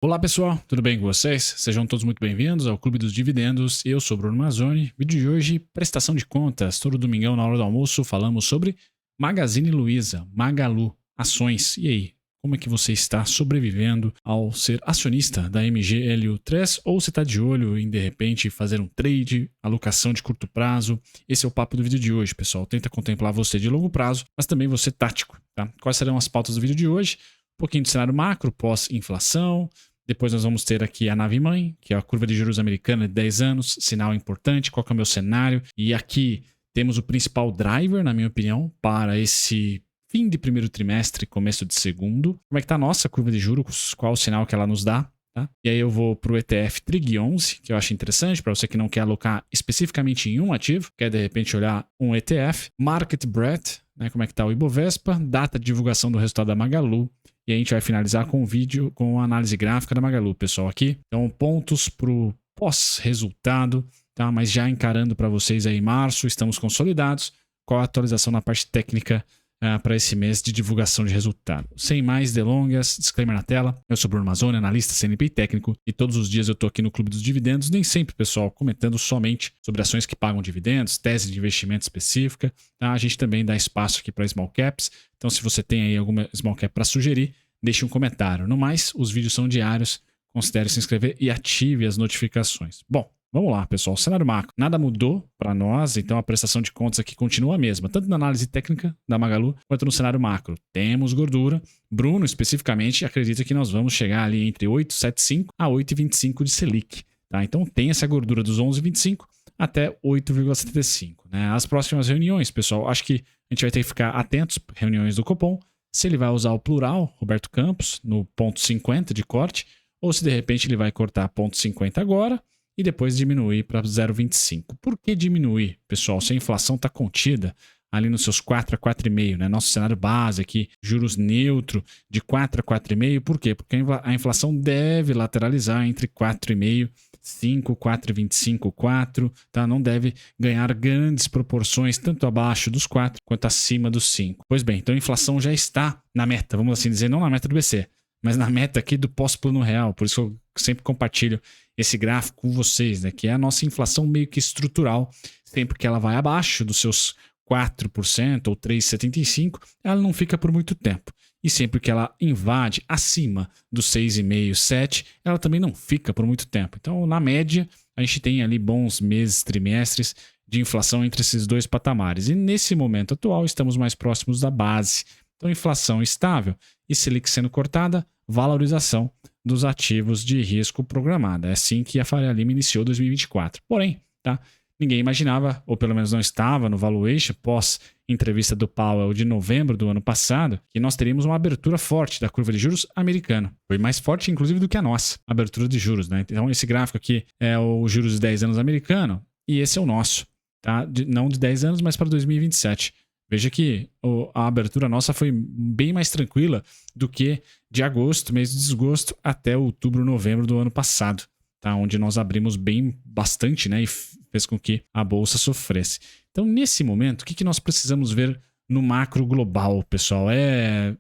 Olá pessoal, tudo bem com vocês? Sejam todos muito bem-vindos ao Clube dos Dividendos. Eu sou Bruno Mazzoni. Vídeo de hoje, prestação de contas. Todo domingão na hora do almoço falamos sobre Magazine Luiza, Magalu, ações. E aí, como é que você está sobrevivendo ao ser acionista da MGLU3 ou você está de olho em de repente fazer um trade, alocação de curto prazo? Esse é o papo do vídeo de hoje, pessoal. Tenta contemplar você de longo prazo, mas também você tático, tá? Quais serão as pautas do vídeo de hoje? Um pouquinho de cenário macro, pós-inflação. Depois nós vamos ter aqui a nave-mãe, que é a curva de juros americana de 10 anos, sinal importante, qual que é o meu cenário. E aqui temos o principal driver, na minha opinião, para esse fim de primeiro trimestre, começo de segundo. Como é que está a nossa curva de juros, qual o sinal que ela nos dá. Tá? E aí eu vou para o ETF TRIG11, que eu acho interessante, para você que não quer alocar especificamente em um ativo, quer de repente olhar um ETF. Market Breadth, né, como é que está o Ibovespa, data de divulgação do resultado da Magalu. E a gente vai finalizar com um vídeo com a análise gráfica da Magalu, pessoal, aqui. Então, pontos para o pós-resultado, tá? Mas já encarando para vocês aí em março, estamos consolidados. Qual a atualização na parte técnica para esse mês de divulgação de resultado? Sem mais delongas, disclaimer na tela. Eu sou Bruno Mazzoni, analista CNPI técnico, e todos os dias eu estou aqui no Clube dos Dividendos, nem sempre, pessoal, comentando somente sobre ações que pagam dividendos, tese de investimento específica. Tá? A gente também dá espaço aqui para small caps. Então, se você tem aí alguma small cap para sugerir, deixe um comentário. No mais, os vídeos são diários. Considere se inscrever e ative as notificações. Bom, vamos lá, pessoal. Cenário macro. Nada mudou para nós, então a prestação de contas aqui continua a mesma, tanto na análise técnica da Magalu quanto no cenário macro. Temos gordura. Bruno, especificamente, acredita que nós vamos chegar ali entre 8,75 a 8,25 de Selic. Tá? Então tem essa gordura dos 11,25 até 8,75. Né? As próximas reuniões, pessoal, acho que a gente vai ter que ficar atentos, reuniões do Copom, se ele vai usar o plural, Roberto Campos, no ponto 50 de corte, ou se de repente ele vai cortar ponto 50 agora e depois diminuir para 0,25. Por que diminuir, pessoal? Se a inflação está contida ali nos seus 4 a 4,5, né? Nosso cenário base aqui, juros neutro de 4 a 4,5, por quê? Porque a inflação deve lateralizar entre 4,5 5, 4,25, 4, tá? Não deve ganhar grandes proporções, tanto abaixo dos 4 quanto acima dos 5. Pois bem, então a inflação já está na meta, vamos assim dizer, não na meta do BC, mas na meta aqui do pós-plano real. Por isso eu sempre compartilho esse gráfico com vocês, né? Que é a nossa inflação meio que estrutural. Sempre que ela vai abaixo dos seus 4% ou 3,75%, ela não fica por muito tempo. E sempre que ela invade acima dos 6,5%, 7%, ela também não fica por muito tempo. Então, na média, a gente tem ali bons meses, trimestres de inflação entre esses dois patamares. E nesse momento atual, estamos mais próximos da base. Então, inflação estável e Selic sendo cortada, valorização dos ativos de risco programada. É assim que a Faria Lima iniciou 2024. Porém, tá? Ninguém imaginava, ou pelo menos não estava no valuation, pós-entrevista do Powell de novembro do ano passado, que nós teríamos uma abertura forte da curva de juros americana. Foi mais forte, inclusive, do que a nossa abertura de juros, né? Então, esse gráfico aqui é o juros de 10 anos americano, e esse é o nosso, tá? Não de 10 anos, mas para 2027. Veja que a abertura nossa foi bem mais tranquila do que de agosto, mês de desgosto, até outubro, novembro do ano passado. Tá, onde nós abrimos bastante, né, e fez com que a bolsa sofresse. Então, nesse momento, o que nós precisamos ver no macro global, pessoal? É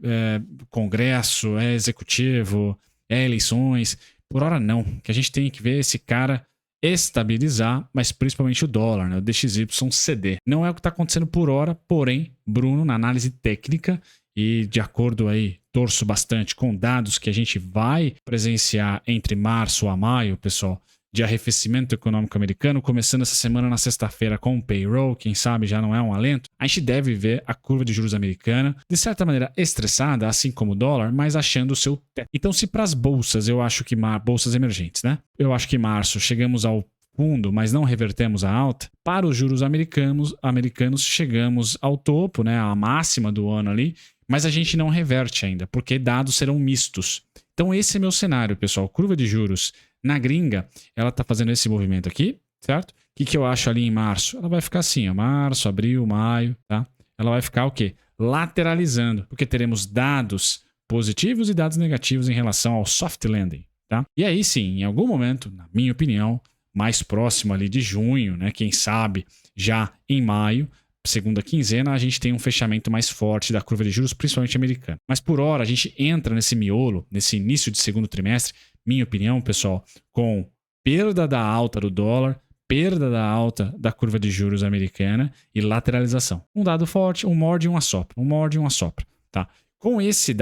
congresso, é executivo, é eleições? Por hora não, que a gente tem que ver esse cara estabilizar, mas principalmente o dólar, né, o DXY ceder. Não é o que está acontecendo por hora, porém, Bruno, na análise técnica, e de acordo aí, torço bastante com dados que a gente vai presenciar entre março a maio, pessoal, de arrefecimento econômico americano, começando essa semana na sexta-feira com o payroll, quem sabe já não é um alento, a gente deve ver a curva de juros americana, de certa maneira estressada, assim como o dólar, mas achando o seu teto. Então, se para as bolsas, eu acho que bolsas emergentes, né? Eu acho que em março chegamos ao fundo, mas não revertemos a alta, para os juros americanos chegamos ao topo, né, a máxima do ano ali, mas a gente não reverte ainda, porque dados serão mistos. Então esse é meu cenário, pessoal. Curva de juros na gringa, ela está fazendo esse movimento aqui, certo? O que eu acho ali em março? Ela vai ficar assim, ó, março, abril, maio, tá? Ela vai ficar o quê? Lateralizando, porque teremos dados positivos e dados negativos em relação ao soft landing, tá? E aí sim, em algum momento, na minha opinião, mais próximo ali de junho, né? Quem sabe já em maio, segunda quinzena, a gente tem um fechamento mais forte da curva de juros, principalmente americana. Mas por hora, a gente entra nesse miolo, nesse início de segundo trimestre, minha opinião, pessoal, com perda da alta do dólar, perda da alta da curva de juros americana e lateralização. Um dado forte, um morde e um assopra, um morde e um assopra, tá? Com esse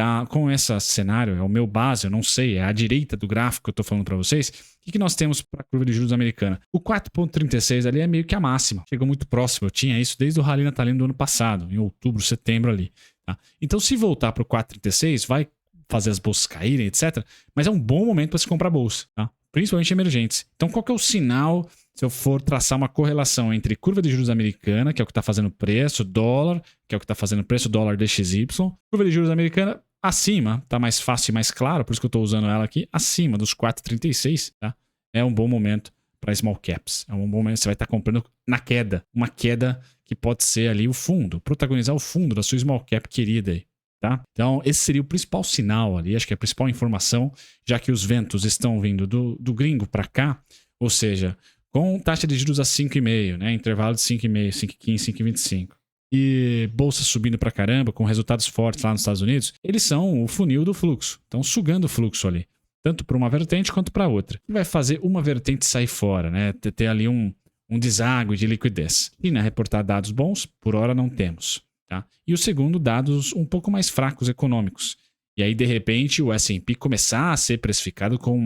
cenário, é o meu base, eu não sei, é a direita do gráfico que eu estou falando para vocês, o que nós temos para a curva de juros americana? O 4,36 ali é meio que a máxima, chegou muito próximo, eu tinha isso desde o rally natalino do ano passado, em outubro, setembro ali. Tá? Então, se voltar para o 4,36, vai fazer as bolsas caírem, etc. Mas é um bom momento para se comprar bolsa, tá? Principalmente emergentes. Então, qual que é o sinal se eu for traçar uma correlação entre curva de juros americana, que é o que está fazendo preço, dólar, que é o que está fazendo preço, dólar DXY, curva de juros americana acima, tá mais fácil e mais claro, por isso que eu estou usando ela aqui, acima dos 4,36, tá? É um bom momento para small caps. É um bom momento, você vai estar comprando na queda, uma queda que pode ser ali o fundo, protagonizar o fundo da sua small cap querida aí. Tá? Então, esse seria o principal sinal ali, acho que é a principal informação, já que os ventos estão vindo do gringo para cá, ou seja, com taxa de juros a 5,5, né? Intervalo de 5,5, 5,15, 5,25. E bolsa subindo pra caramba, com resultados fortes lá nos Estados Unidos, eles são o funil do fluxo. Estão sugando o fluxo ali, tanto para uma vertente quanto para outra. E vai fazer uma vertente sair fora, né? Ter ali um deságue de liquidez. E na reportar dados bons, por hora não temos. Tá? E o segundo, dados um pouco mais fracos econômicos. E aí, de repente, o S&P começar a ser precificado como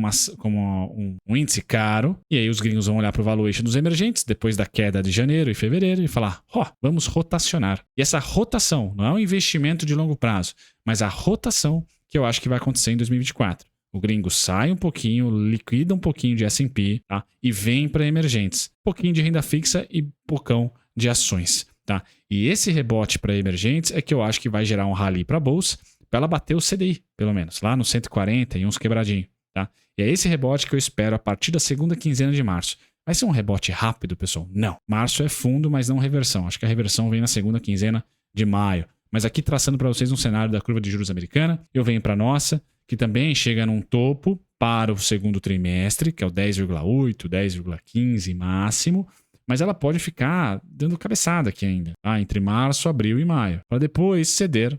um índice caro. E aí os gringos vão olhar para o valuation dos emergentes, depois da queda de janeiro e fevereiro, e falar, vamos rotacionar. E essa rotação não é um investimento de longo prazo, mas a rotação que eu acho que vai acontecer em 2024. O gringo sai um pouquinho, liquida um pouquinho de S&P, tá? E vem para emergentes. Um pouquinho de renda fixa e pocão de ações. Tá? E esse rebote para emergentes é que eu acho que vai gerar um rally para a bolsa, para ela bater o CDI, pelo menos, lá no 140 e uns quebradinhos. Tá? E é esse rebote que eu espero a partir da segunda quinzena de março. Vai ser um rebote rápido, pessoal? Não. Março é fundo, mas não reversão. Acho que a reversão vem na segunda quinzena de maio. Mas aqui traçando para vocês um cenário da curva de juros americana, eu venho para a nossa, que também chega num topo para o segundo trimestre, que é o 10,8, 10,15 máximo, mas ela pode ficar dando cabeçada aqui ainda, tá? Entre março, abril e maio, para depois ceder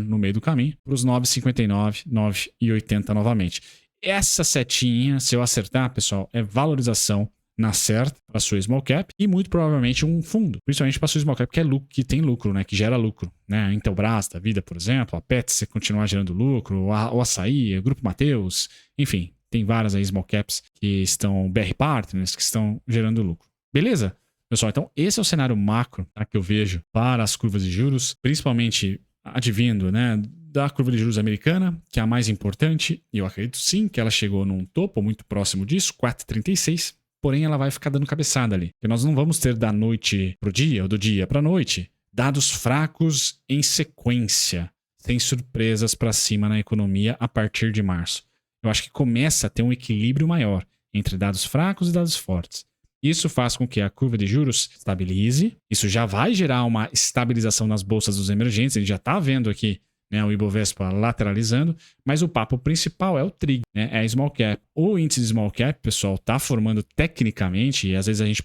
no meio do caminho para os 9,59, 9,80 novamente. Essa setinha, se eu acertar, pessoal, é valorização na certa para sua small cap e muito provavelmente um fundo, principalmente para sua small cap que tem lucro, né? Que gera lucro, né? A Intelbras da vida, por exemplo, a Pets continuar gerando lucro, o Açaí, o Grupo Mateus, enfim, tem várias aí small caps que estão BR Partners que estão gerando lucro. Beleza? Pessoal, então esse é o cenário macro, tá, que eu vejo para as curvas de juros, principalmente advindo, né, da curva de juros americana, que é a mais importante, e eu acredito sim que ela chegou num topo muito próximo disso, 4,36, porém ela vai ficar dando cabeçada ali. Porque nós não vamos ter da noite para o dia ou do dia para a noite dados fracos em sequência, sem surpresas para cima na economia a partir de março. Eu acho que começa a ter um equilíbrio maior entre dados fracos e dados fortes. Isso faz com que a curva de juros estabilize. Isso já vai gerar uma estabilização nas bolsas dos emergentes. A gente já está vendo aqui, né, o Ibovespa lateralizando. Mas o papo principal é o TRIG, né, é a small cap. O índice de small cap, pessoal, está formando tecnicamente, e às vezes a gente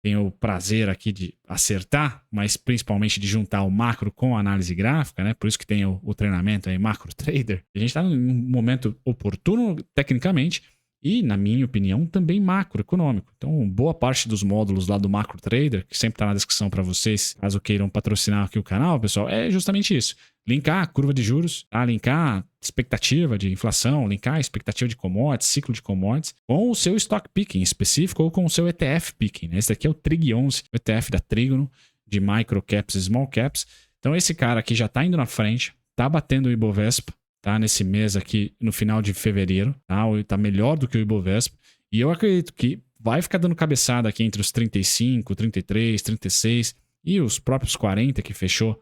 tem o prazer aqui de acertar, mas principalmente de juntar o macro com a análise gráfica, né? Por isso que tem o treinamento aí, macro trader. A gente está num momento oportuno tecnicamente, e, na minha opinião, também macroeconômico. Então, boa parte dos módulos lá do Macro Trader, que sempre está na descrição para vocês, caso queiram patrocinar aqui o canal, pessoal, é justamente isso. Linkar a curva de juros, tá? Linkar expectativa de inflação, linkar a expectativa de commodities, ciclo de commodities, com o seu stock picking específico ou com o seu ETF picking. Né? Esse aqui é o Trig 11, o ETF da Trígono, de micro caps e small caps. Então, esse cara aqui já está indo na frente, está batendo o Ibovespa, tá? Nesse mês aqui, no final de fevereiro, tá? Tá melhor do que o Ibovespa. E eu acredito que vai ficar dando cabeçada aqui entre os 35, 33, 36 e os próprios 40 que fechou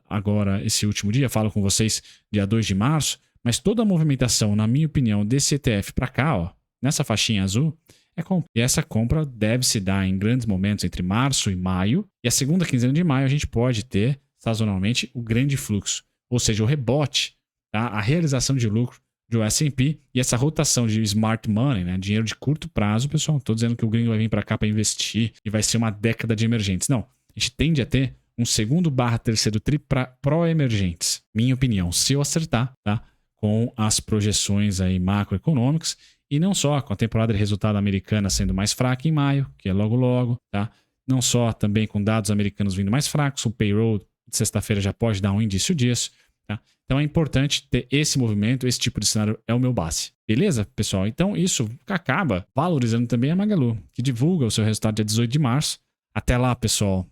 agora esse último dia. Falo com vocês dia 2 de março. Mas toda a movimentação, na minha opinião, desse ETF para cá, ó, nessa faixinha azul, é compra. E essa compra deve se dar em grandes momentos entre março e maio. E a segunda quinzena de maio a gente pode ter, sazonalmente, o grande fluxo. Ou seja, o rebote, tá? A realização de lucro do S&P e essa rotação de smart money, né? Dinheiro de curto prazo, pessoal. Não estou dizendo que o gringo vai vir para cá para investir e vai ser uma década de emergentes. Não. A gente tende a ter um segundo/terceiro tri para pró-emergentes. Minha opinião, se eu acertar, tá? com as projeções aí macroeconômicas, e não só com a temporada de resultado americana sendo mais fraca em maio, que é logo logo, tá? Não só também com dados americanos vindo mais fracos, o payroll de sexta-feira já pode dar um indício disso, tá? Então é importante ter esse movimento, esse tipo de cenário é o meu base. Beleza, pessoal? Então isso acaba valorizando também a Magalu, que divulga o seu resultado dia 18 de março. Até lá, pessoal,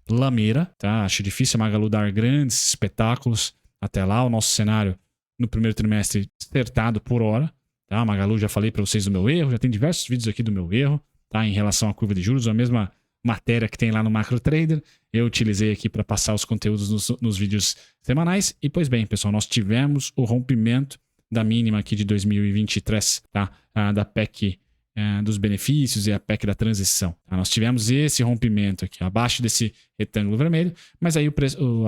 lameira, tá? Acho difícil a Magalu dar grandes espetáculos. Até lá, o nosso cenário no primeiro trimestre acertado por hora. Tá? A Magalu, já falei para vocês do meu erro, já tem diversos vídeos aqui do meu erro, tá? Em relação à curva de juros, a mesma matéria que tem lá no MacroTrader, eu utilizei aqui para passar os conteúdos nos vídeos semanais. E pois bem, pessoal, nós tivemos o rompimento da mínima aqui de 2023, tá? Da PEC dos benefícios e a PEC da transição. Tá? Nós tivemos esse rompimento aqui, abaixo desse retângulo vermelho, mas aí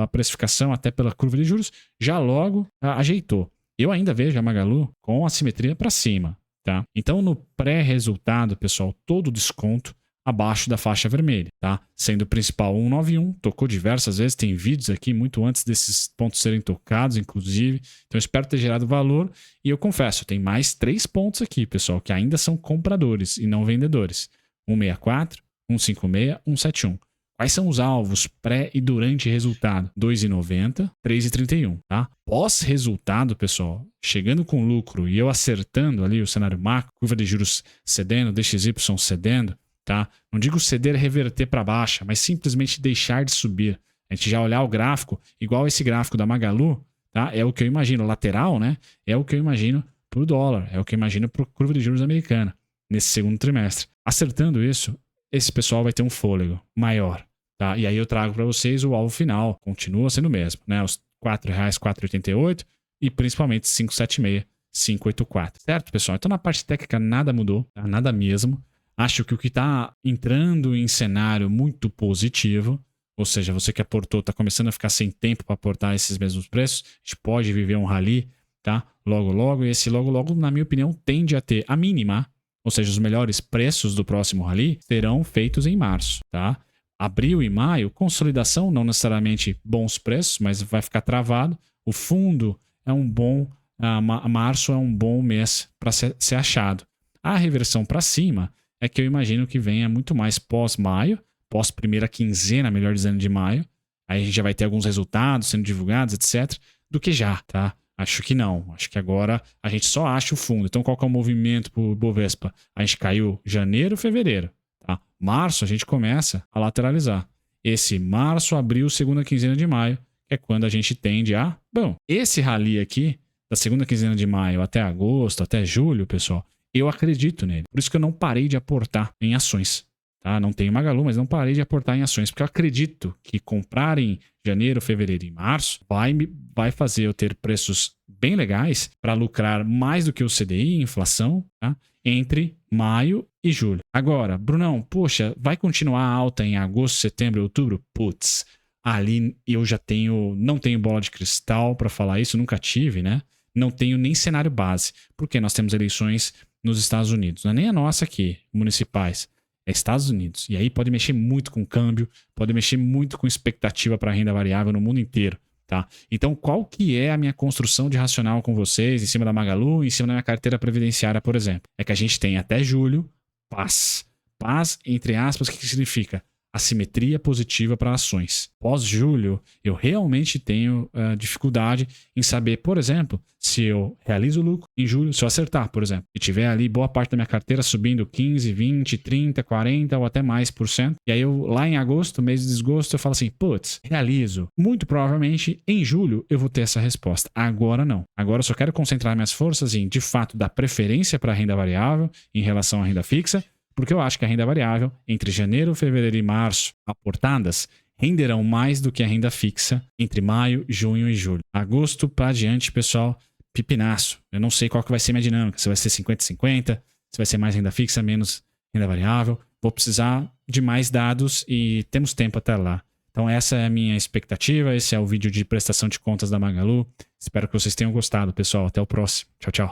a precificação, até pela curva de juros, já logo ajeitou. Eu ainda vejo a Magalu com a simetria para cima. Tá? Então, no pré-resultado, pessoal, todo desconto abaixo da faixa vermelha, tá? Sendo o principal 191, tocou diversas vezes, tem vídeos aqui muito antes desses pontos serem tocados, inclusive. Então, eu espero ter gerado valor. E eu confesso, tem mais 3 pontos aqui, pessoal, que ainda são compradores e não vendedores. 164, 156, 171. Quais são os alvos pré e durante resultado? 2,90, 3,31, tá? Pós-resultado, pessoal, chegando com lucro e eu acertando ali o cenário macro, curva de juros cedendo, DXY cedendo, tá? Não digo ceder, reverter para baixa, mas simplesmente deixar de subir. A gente já olhar o gráfico, igual esse gráfico da Magalu, tá? É o que eu imagino, lateral, né? É o que eu imagino para o dólar, é o que eu imagino para a curva de juros americana nesse segundo trimestre. Acertando isso, esse pessoal vai ter um fôlego maior, tá? E aí eu trago para vocês o alvo final, continua sendo o mesmo, né? Os R$ 4,488 e principalmente 576, 584, certo, pessoal? Então na parte técnica nada mudou, tá? Nada mesmo. Acho que o que está entrando em cenário muito positivo, ou seja, você que aportou está começando a ficar sem tempo para aportar esses mesmos preços, a gente pode viver um rally, tá? Logo logo, e esse logo logo, na minha opinião, tende a ter a mínima, ou seja, os melhores preços do próximo rally serão feitos em março, tá? Abril e maio, consolidação, não necessariamente bons preços, mas vai ficar travado. O fundo é um bom, março é um bom mês para ser achado. A reversão para cima é que eu imagino que venha muito mais pós-maio, pós-primeira quinzena, melhor dizendo, de maio. Aí a gente já vai ter alguns resultados sendo divulgados, etc., do que já, tá? Acho que não. Acho que agora a gente só acha o fundo. Então, qual que é o movimento pro Bovespa? A gente caiu janeiro, fevereiro. Tá? Março, a gente começa a lateralizar. Esse março, abril, segunda quinzena de maio, que é quando a gente tende a... Bom, esse rally aqui, da segunda quinzena de maio até agosto, até julho, pessoal, eu acredito nele. Por isso que eu não parei de aportar em ações. Tá? Não tenho Magalu, mas não parei de aportar em ações. Porque eu acredito que comprar em janeiro, fevereiro e março vai fazer eu ter preços bem legais para lucrar mais do que o CDI, inflação, tá? Entre maio e julho. Agora, Brunão, poxa, vai continuar alta em agosto, setembro, outubro? Putz, ali eu já não tenho bola de cristal para falar isso, nunca tive, né? Não tenho nem cenário base, porque nós temos eleições nos Estados Unidos. Não é nem a nossa aqui, municipais. É Estados Unidos. E aí pode mexer muito com câmbio, pode mexer muito com expectativa para renda variável no mundo inteiro. Tá? Então, qual que é a minha construção de racional com vocês, em cima da Magalu, em cima da minha carteira previdenciária, por exemplo? É que a gente tem até julho paz. Paz, entre aspas, o que significa? Assimetria positiva para ações. Pós-julho, eu realmente tenho dificuldade em saber, por exemplo, se eu realizo o lucro em julho, se eu acertar, por exemplo, e tiver ali boa parte da minha carteira subindo 15, 20, 30, 40 ou até mais por cento, e aí eu lá em agosto, mês de desgosto, eu falo assim, putz, realizo. Muito provavelmente em julho eu vou ter essa resposta. Agora não. Agora eu só quero concentrar minhas forças em, de fato, dar preferência para a renda variável em relação à renda fixa, porque eu acho que a renda variável, entre janeiro, fevereiro e março, aportadas, renderão mais do que a renda fixa entre maio, junho e julho. Agosto para adiante, pessoal, pipinaço. Eu não sei qual que vai ser minha dinâmica, se vai ser 50-50, se vai ser mais renda fixa, menos renda variável. Vou precisar de mais dados e temos tempo até lá. Então essa é a minha expectativa, esse é o vídeo de prestação de contas da Magalu. Espero que vocês tenham gostado, pessoal. Até o próximo. Tchau, tchau.